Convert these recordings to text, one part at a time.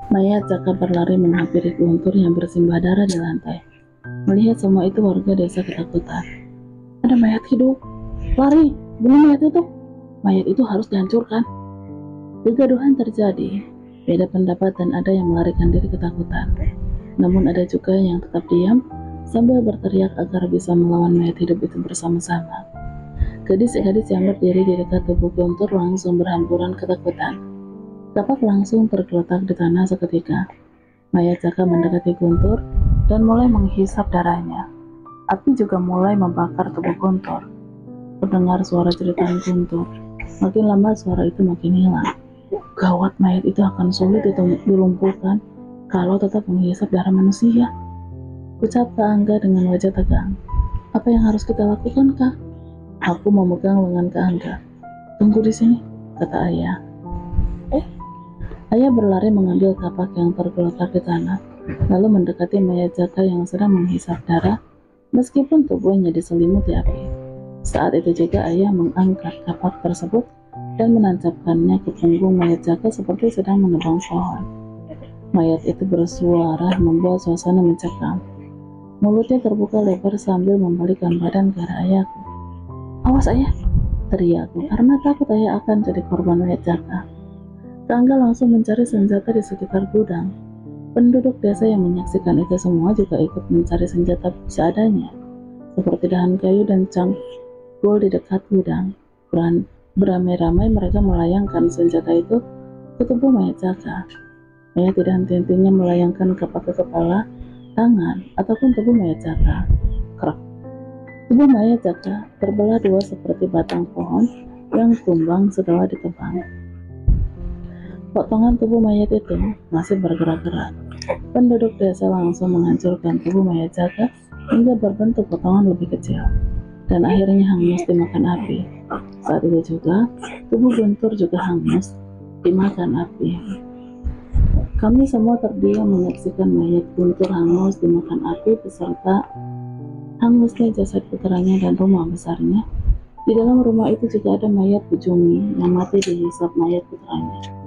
Mayat Jaka berlari menghampiri Guntur yang bersimbah darah di lantai. Melihat semua itu, warga desa ketakutan. Ada mayat hidup. Lari, bunuh mayat itu. Mayat itu harus dihancurkan. Kegaduhan terjadi. Beda pendapat dan ada yang melarikan diri ketakutan. Namun ada juga yang tetap diam sambil berteriak agar bisa melawan mayat hidup itu bersama-sama. Gadis-gadis yang berdiri di dekat tubuh Guntur langsung berhamburan ketakutan. Kapak langsung tergeletak di tanah seketika. Mayat Jaka mendekati Guntur dan mulai menghisap darahnya. Api juga mulai membakar tubuh Guntur. Mendengar suara jeritan Guntur, makin lama suara itu makin hilang. Gawat, mayat itu akan sulit dilumpuhkan kalau tetap menghisap darah manusia. Ucap Kak Angga dengan wajah tegang. Apa yang harus kita lakukan, Kak? Aku memegang lengan Kak Angga. Tunggu di sini, kata ayah. Ayah berlari mengambil kapak yang tergeletak di tanah, lalu mendekati mayat Jaka yang sedang menghisap darah, meskipun tubuhnya diselimuti api. Saat itu juga ayah mengangkat kapak tersebut dan menancapkannya ke punggung mayat Jaka seperti sedang menebang pohon. Mayat itu bersuara membuat suasana mencekam. Mulutnya terbuka lebar sambil membalikkan badan ke arah ayahku. Awas ayah, teriakku karena takut ayah akan jadi korban mayat Jaka. Kangga langsung mencari senjata di sekitar gudang. Penduduk desa yang menyaksikan itu semua juga ikut mencari senjata seadanya, seperti dahan kayu dan cangkul di dekat gudang. Beramai-ramai mereka melayangkan senjata itu ke tubuh mayat Jaka. Ayah tidak henti-hentinya melayangkan kapak ke kepala, tangan, ataupun tubuh mayat Jaka. Kerak. Tubuh mayat Jaka terbelah dua seperti batang pohon yang tumbang setelah ditebang. Potongan tubuh mayat itu masih bergerak-gerak. Penduduk desa langsung menghancurkan tubuh mayat Jaka hingga berbentuk potongan lebih kecil, dan akhirnya hangus dimakan api. Saat itu juga, tubuh Guntur juga hangus dimakan api. Kami semua terdiam menyaksikan mayat Guntur hangus dimakan api beserta hangusnya jasad putranya dan rumah besarnya. Di dalam rumah itu juga ada mayat Bu Jumi yang mati dihisap mayat putranya.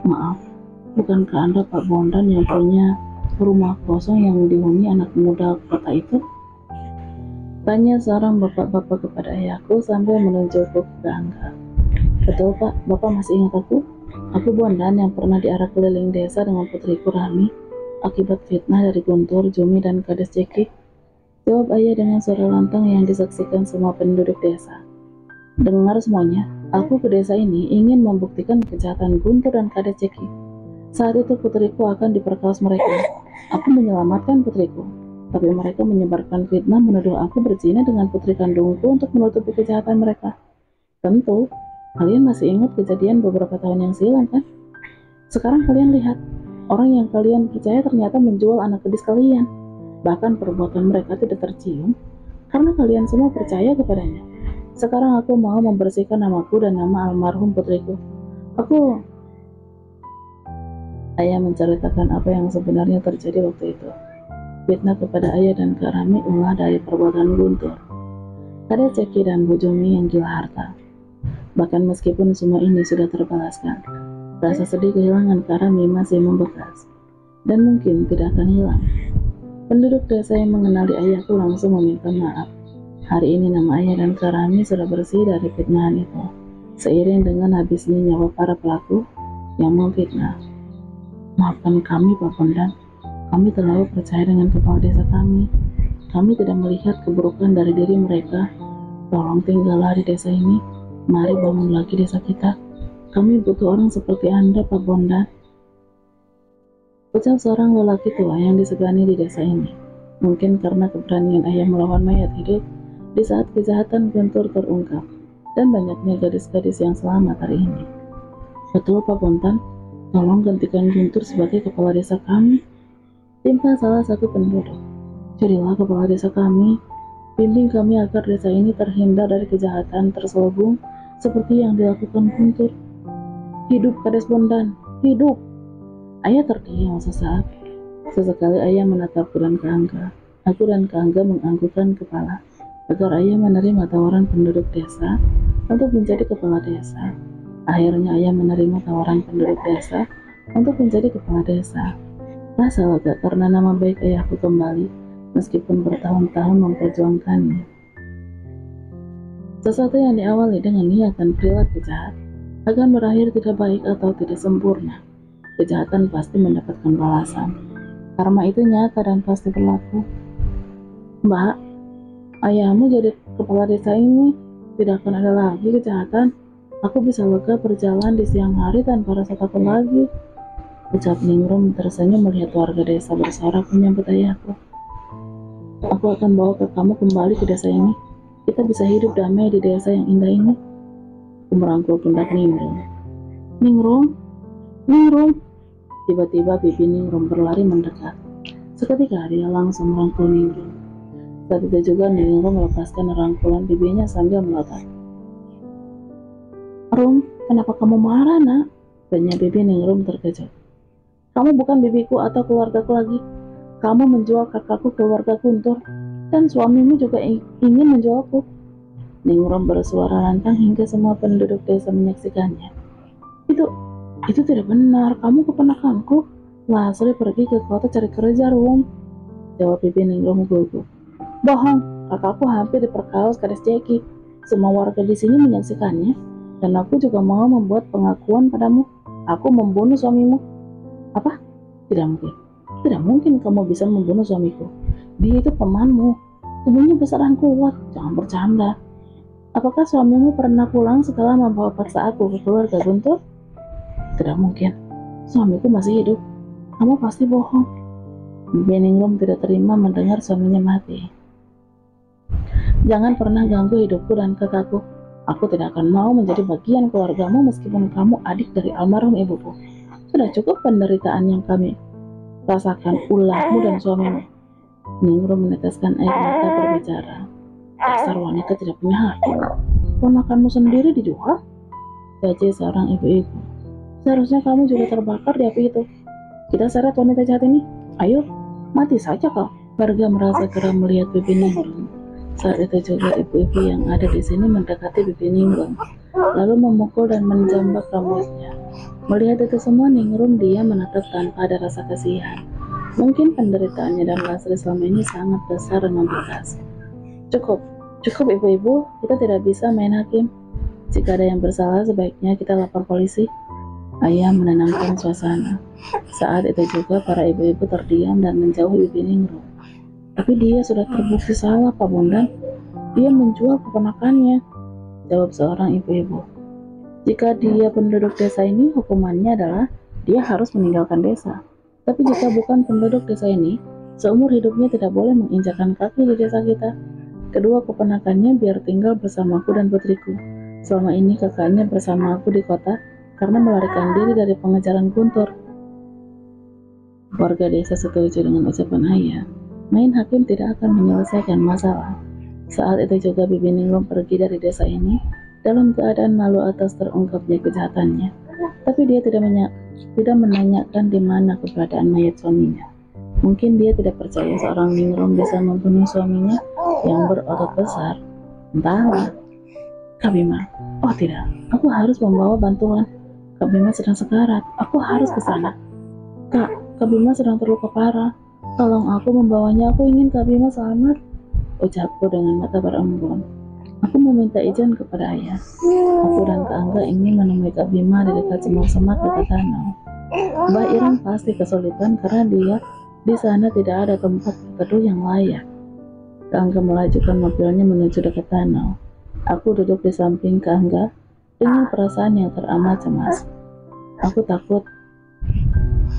Maaf, bukankah Anda Pak Bondan yang punya rumah kosong yang dihuni anak muda kota itu? Tanya seorang bapak-bapak kepada ayahku sambil menunjukku ke Angga. Betul Pak, Bapak masih ingat aku? Aku Bondan yang pernah diarak keliling desa dengan putriku Rami akibat fitnah dari Guntur, Jumi, dan Kades Ceki. Jawab ayah dengan suara lantang yang disaksikan semua penduduk desa. Dengar semuanya, aku ke desa ini ingin membuktikan kejahatan Guntur dan Kades Ceki. Saat itu putriku akan diperkaos mereka. Aku menyelamatkan putriku, tapi mereka menyebarkan fitnah menuduh aku berzina dengan putri kandungku untuk menutupi kejahatan mereka. Tentu, kalian masih ingat kejadian beberapa tahun yang silam kan? Sekarang kalian lihat, orang yang kalian percaya ternyata menjual anak gadis kalian. Bahkan perbuatan mereka tidak tercium karena kalian semua percaya kepadanya. Sekarang aku mau membersihkan namaku dan nama almarhum putriku. Ayah menceritakan apa yang sebenarnya terjadi waktu itu. Fitnah kepada ayah dan Kak Rami ulah dari perbuatan Guntur. Ada Ceki dan Bu Jumi yang gila harta. Bahkan meskipun semua ini sudah terbalaskan, rasa sedih kehilangan Kak Rami masih membekas dan mungkin tidak akan hilang. Penduduk desa yang mengenali ayahku langsung meminta maaf. Hari ini nama ayah dan Kak Rami sudah bersih dari fitnahan itu, seiring dengan habisnya nyawa para pelaku yang memfitnah. Maafkan kami Pak Bondan, kami terlalu percaya dengan kepala desa kami. Kami tidak melihat keburukan dari diri mereka. Tolong tinggallah di desa ini, mari bangun lagi desa kita. Kami butuh orang seperti Anda Pak Bondan. Ucap seorang lelaki tua yang disegani di desa ini. Mungkin karena keberanian ayah melawan mayat hidup di saat kejahatan Guntur terungkap, dan banyaknya gadis-gadis yang selamat hari ini. Betul Pak Bondan, tolong gantikan Guntur sebagai kepala desa kami. Timpah salah satu penduduk. Jadilah kepala desa kami, bimbing kami agar desa ini terhindar dari kejahatan terselubung seperti yang dilakukan Guntur. Hidup Kades Bondan, hidup! Ayah terdiam sesaat. Sesekali ayah menatapku dan Kak Angga. Aku dan Kak Angga menganggukkan kepala agar ayah menerima tawaran penduduk desa untuk menjadi kepala desa. Akhirnya ayah menerima tawaran penduduk desa untuk menjadi kepala desa. Rasa lega karena nama baik ayahku kembali, meskipun bertahun-tahun memperjuangkannya. Sesuatu yang diawali dengan niat dan perilaku jahat akan berakhir tidak baik atau tidak sempurna. Kejahatan pasti mendapatkan balasan. Karma itu nyata dan pasti berlaku. Mbak, ayahmu jadi kepala desa ini tidak akan ada lagi kejahatan. Aku bisa lega berjalan di siang hari tanpa rasa takut lagi. Ucap Ningrum tersenyum melihat warga desa bersorak menyambut ayahku. Aku akan bawa kamu kembali ke desa ini. Kita bisa hidup damai di desa yang indah ini. Aku merangkul pundak Ningrum. Ningrum, Ningrum. Tiba-tiba pipi Ningrum berlari mendekat. Seketika dia langsung merangkul Ningrum. Saat itu juga Ningrum melepaskan rangkulan bibinya sambil melotot. Rum, kenapa kamu marah, nak? Tanya bibi Ningrum terkejut. Kamu bukan bibiku atau keluargaku lagi. Kamu menjual kakakku ke keluarga Guntur. Dan suamimu juga ingin menjualku. Ningrum bersuara lantang hingga semua penduduk desa menyaksikannya. Itu tidak benar. Kamu keponakanku. Lasri pergi ke kota cari kerja, Rum. Jawab bibi Ningrum gugup. Bohong. Kakakku hampir diperkaos Kades Jeki. Semua warga di sini menyaksikannya. Dan aku juga mau membuat pengakuan padamu. Aku membunuh suamimu. Apa? Tidak mungkin. Tidak mungkin kamu bisa membunuh suamiku. Dia itu pamanmu. Tubuhnya besar dan kuat. Jangan bercanda. Apakah suamimu pernah pulang setelah membawa paksa aku ke keluarga Guntur? Tidak mungkin. Suamiku masih hidup. Kamu pasti bohong. Bibi Ningrum tidak terima mendengar suaminya mati. Jangan pernah ganggu hidupku dan kakakku. Aku tidak akan mau menjadi bagian keluargamu meskipun kamu adik dari almarhum ibuku. Sudah cukup penderitaan yang kami rasakan ulahmu dan suamimu. Ningrum meneteskan air mata berbicara. Dasar wanita tidak punya hati. Ponakanmu sendiri dijual? Caci seorang ibu-ibu. Seharusnya kamu juga terbakar di api itu. Kita seret wanita jahat ini. Ayo, mati saja kau. Warga merasa geram melihat bibi Ningrum. Saat itu juga ibu-ibu yang ada di sini mendekati bibi Ningrum, lalu memukul dan menjambak rambutnya. Melihat itu semua, Ningrum diam menatap tanpa ada rasa kasihan. Mungkin penderitaannya dan Lasri selama ini sangat besar dan membekas. Cukup ibu-ibu, kita tidak bisa main hakim. Jika ada yang bersalah, sebaiknya kita lapor polisi. Ayah menenangkan suasana. Saat itu juga para ibu-ibu terdiam dan menjauhi bibi Ningrum. Tapi dia sudah terbukti salah, Pak Bondan. Dia menjual keponakannya, jawab seorang ibu-ibu. Jika dia penduduk desa ini, hukumannya adalah dia harus meninggalkan desa. Tapi jika bukan penduduk desa ini, seumur hidupnya tidak boleh menginjakkan kaki di desa kita. Kedua keponakannya biar tinggal bersamaku dan putriku. Selama ini kakaknya bersama aku di kota karena melarikan diri dari pengejaran Guntur. Warga desa setuju dengan ucapan ayah. Main hakim tidak akan menyelesaikan masalah. Saat itu juga bibi Ningrum pergi dari desa ini dalam keadaan malu atas terungkapnya kejahatannya. Tapi dia tidak menanyakan di mana keberadaan mayat suaminya. Mungkin dia tidak percaya seorang Ningrum bisa membunuh suaminya yang berotot besar. Entahlah. Kak Bima, oh tidak, aku harus membawa bantuan. Kak Bima sedang sekarat, aku harus ke sana. Kak Bima sedang terluka parah. Tolong aku membawanya, aku ingin Kak Bima selamat. Ucapku dengan mata berembun. Aku meminta izin kepada ayah. Aku dan Kak Angga ingin menemui Kak Bima di dekat semak-semak dekat danau. Mbak Irang pasti kesulitan karena dia di sana tidak ada tempat berteduh yang layak. Kak Angga melajukan mobilnya menuju dekat danau. Aku duduk di samping Kak Angga dengan perasaan yang teramat cemas. Aku takut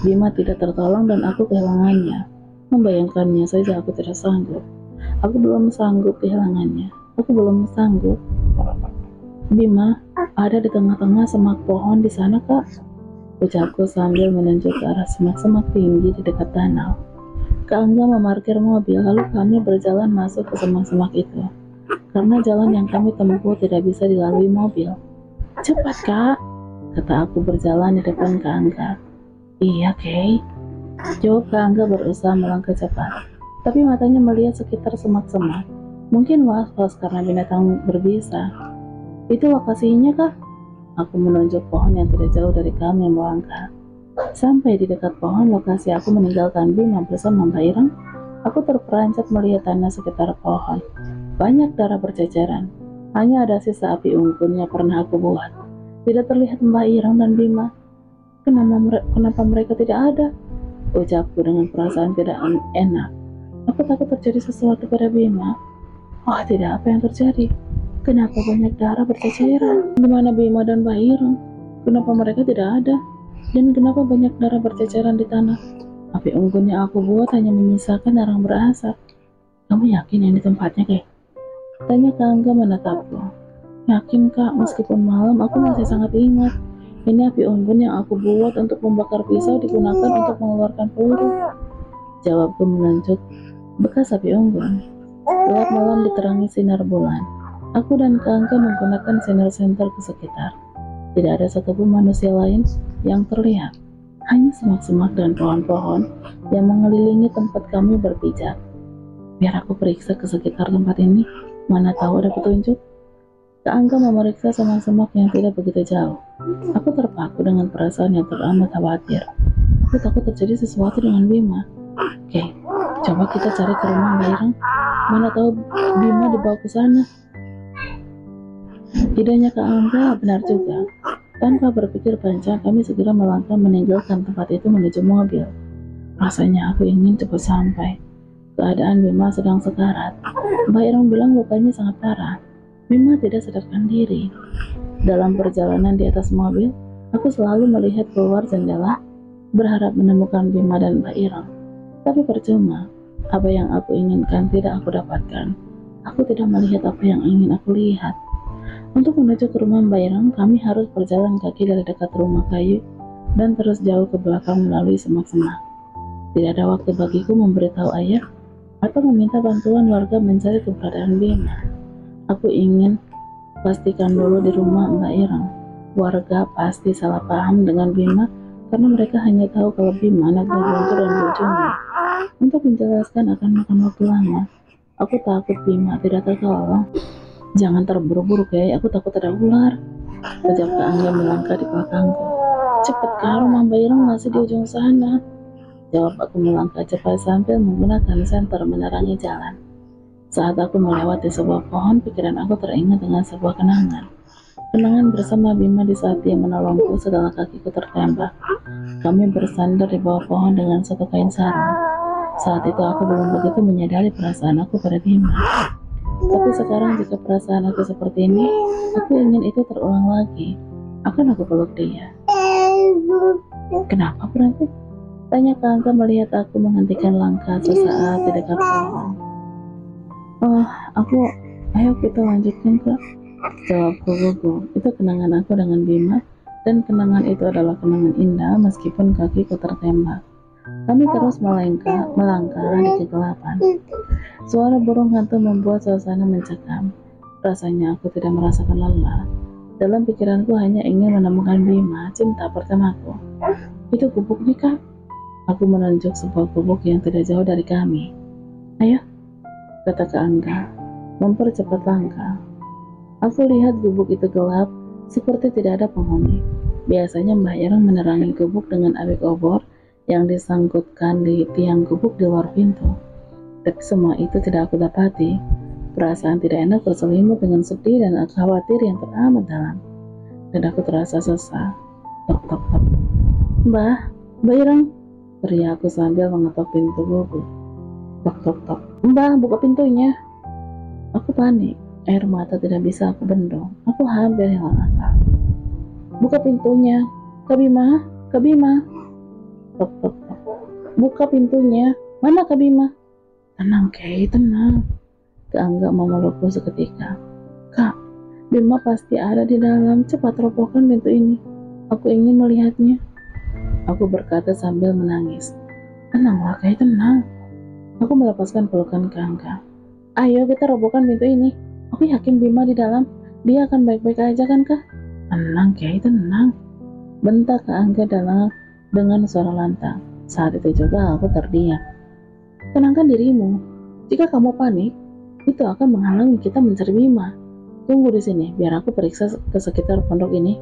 Bima tidak tertolong dan aku kehilangannya. Membayangkannya saja aku tidak sanggup. Aku belum sanggup kehilangannya. Aku belum sanggup. Bima ada di tengah-tengah semak pohon di sana, Kak. Ucapku sambil menunjuk ke arah semak-semak tinggi di dekat danau. Kak Angga memarkir mobil, lalu kami berjalan masuk ke semak-semak itu. Karena jalan yang kami tempuh tidak bisa dilalui mobil. Cepat, Kak, kata aku berjalan di depan Kak Angga. Iya, Kay. Jawab Kak Angga berusaha melangkah cepat. Tapi matanya melihat sekitar semak-semak. Mungkin was-was karena binatang berbisa. Itu lokasinya, Kak? Aku menunjuk pohon yang tidak jauh dari kami melangkah. Sampai di dekat pohon lokasi aku meninggalkan Bima bersama Mbak Ireng, aku terperanjat melihat tanah sekitar pohon. Banyak darah berceceran. Hanya ada sisa api unggun yang pernah aku buat. Tidak terlihat Mbak Ireng dan Bima. Kenapa mereka tidak ada? Ucapku dengan perasaan tidak enak. Aku takut terjadi sesuatu pada Bima. Oh tidak, apa yang terjadi? Kenapa banyak darah berceceran? Di mana Bima dan Mbak Ireng? Kenapa mereka tidak ada? Dan kenapa banyak darah berceceran di tanah? Api unggun yang aku buat hanya menyisakan darah berasap. Kamu yakin ini tempatnya, Kak? Tanya Kak Angga menatapku. Yakin Kak, meskipun malam aku masih sangat ingat. Ini api unggun yang aku buat untuk membakar pisau digunakan untuk mengeluarkan peluru. Jawabku menunjuk bekas api unggun. Gelap malam diterangi sinar bulan. Aku dan Kak Angga menggunakan sinar senter ke sekitar. Tidak ada satupun manusia lain yang terlihat. Hanya semak-semak dan pohon-pohon yang mengelilingi tempat kami berpijak. Biar aku periksa ke sekitar tempat ini, mana tahu ada petunjuk. Kak Angga memeriksa semak-semak yang tidak begitu jauh. Aku terpaku dengan perasaan yang teramat khawatir. Aku takut terjadi sesuatu dengan Bima. Oke, coba kita cari ke rumah Mbak Ireng. Mana tahu Bima dibawa ke sana. Idenya Kak Angga benar juga. Tanpa berpikir panjang, kami segera melangkah meninggalkan tempat itu menuju mobil. Rasanya aku ingin cepat sampai. Keadaan Bima sedang sekarat. Mbak Ireng bilang lukanya sangat parah. Bima tidak sadarkan diri. Dalam perjalanan di atas mobil, aku selalu melihat keluar jendela, berharap menemukan Bima dan Mbak Ireng. Tapi percuma, apa yang aku inginkan tidak aku dapatkan. Aku tidak melihat apa yang ingin aku lihat. Untuk menuju ke rumah Mbak Ireng, kami harus berjalan kaki dari dekat rumah kayu dan terus jauh ke belakang melalui semak-semak. Tidak ada waktu bagiku memberitahu ayah atau meminta bantuan warga mencari keberadaan Bima. Aku ingin pastikan dulu di rumah Mbak Ireng. Warga pasti salah paham dengan Bima karena mereka hanya tahu kalau Bima anak Guntur dan Bojongnya. Untuk menjelaskan akan makan waktu lama. Aku takut Bima tidak tertolong. Jangan terburu-buru, Kay. Aku takut ada ular. Ucap Kak Angga melangkah di belakangku. Cepat Kak, rumah Mbak Ireng masih di ujung sana. Jawab aku melangkah cepat sambil menggunakan senter menerangi jalan. Saat aku melewati sebuah pohon, pikiran aku teringat dengan sebuah kenangan. Kenangan bersama Bima di saat dia menolongku setelah kakiku tertembak. Kami bersandar di bawah pohon dengan satu kain sarung. Saat itu aku belum begitu menyadari perasaan aku pada Bima. Tapi sekarang jika perasaan aku seperti ini, aku ingin itu terulang lagi. Akan aku peluk dia. Kenapa berhenti? Tanya Kak Angga melihat aku menghentikan langkah sesaat di dekat pohon. Ayo kita lanjutkan Kak. Jawabku gugup. Itu kenangan aku dengan Bima, dan kenangan itu adalah kenangan indah meskipun kakiku tertembak. Kami terus melangkah di kegelapan. Suara burung hantu membuat suasana mencekam. Rasanya aku tidak merasakan lelah. Dalam pikiranku hanya ingin menemukan Bima, cinta pertamaku. Itu gubuknya Kak. Aku menunjuk sebuah gubuk yang tidak jauh dari kami. Ayo, kata Kak Angga, mempercepat langkah. Aku lihat gubuk itu gelap, seperti tidak ada penghuni. Biasanya Mbah Ireng menerangi gubuk dengan api obor yang disangkutkan di tiang gubuk di luar pintu. Tapi semua itu tidak aku dapati. Perasaan tidak enak berselimut dengan sedih dan khawatir yang teramat dalam. Dan aku terasa sesak. Tok tok tok. Mbah Ireng, teriak aku sambil mengetok pintu gubuk. Tok tok tok. Mbah, buka pintunya. Aku panik. Air mata tidak bisa aku bendung. Aku hampir hilang akal. Buka pintunya. Kak Bima. Tok tok tok. Buka pintunya. Mana Kak Bima? Tenang Kay, tenang. Kak Angga memelukku seketika. Kak, Bima pasti ada di dalam. Cepat robohkan pintu ini. Aku ingin melihatnya. Aku berkata sambil menangis. Tenanglah Kay, tenang. Aku melepaskan pelukan Kak Angga. Ayo kita robohkan pintu ini. Aku yakin Bima di dalam. Dia akan baik-baik aja kan Kak? Tenang Kay, tenang. Bentak Kak Angga dengan suara lantang. Saat itu juga aku terdiam. Tenangkan dirimu. Jika kamu panik, itu akan menghalangi kita mencari Bima. Tunggu di sini, biar aku periksa ke sekitar pondok ini.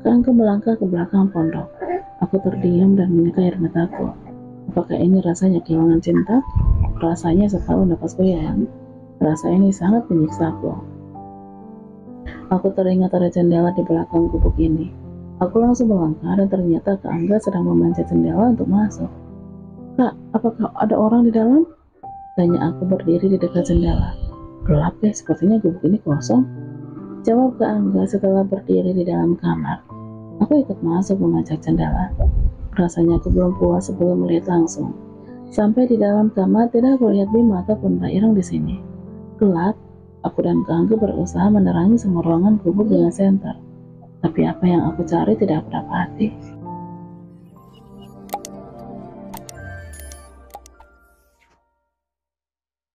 Kak Angga melangkah ke belakang pondok. Aku terdiam dan menyeka air mataku. Apakah ini rasanya kehilangan cinta? Rasanya selalu napas goyang. Rasa ini sangat menyiksaku. Aku teringat ada jendela di belakang gubuk ini. Aku langsung melangkah dan ternyata Kak Angga sedang memanjat jendela untuk masuk. Kak, apakah ada orang di dalam? Tanya aku berdiri di dekat jendela. Gelap ya, sepertinya gubuk ini kosong. Jawab Kak Angga setelah berdiri di dalam kamar. Aku ikut masuk memajak jendela. Rasanya aku belum puas sebelum melihat langsung. Sampai di dalam kamar tidak aku lihat Bima ataupun Mbak Ireng di sini. Gelap, aku dan Kak Angga berusaha menerangi semua ruangan gubuk dengan senter. Tapi apa yang aku cari tidak aku dapati.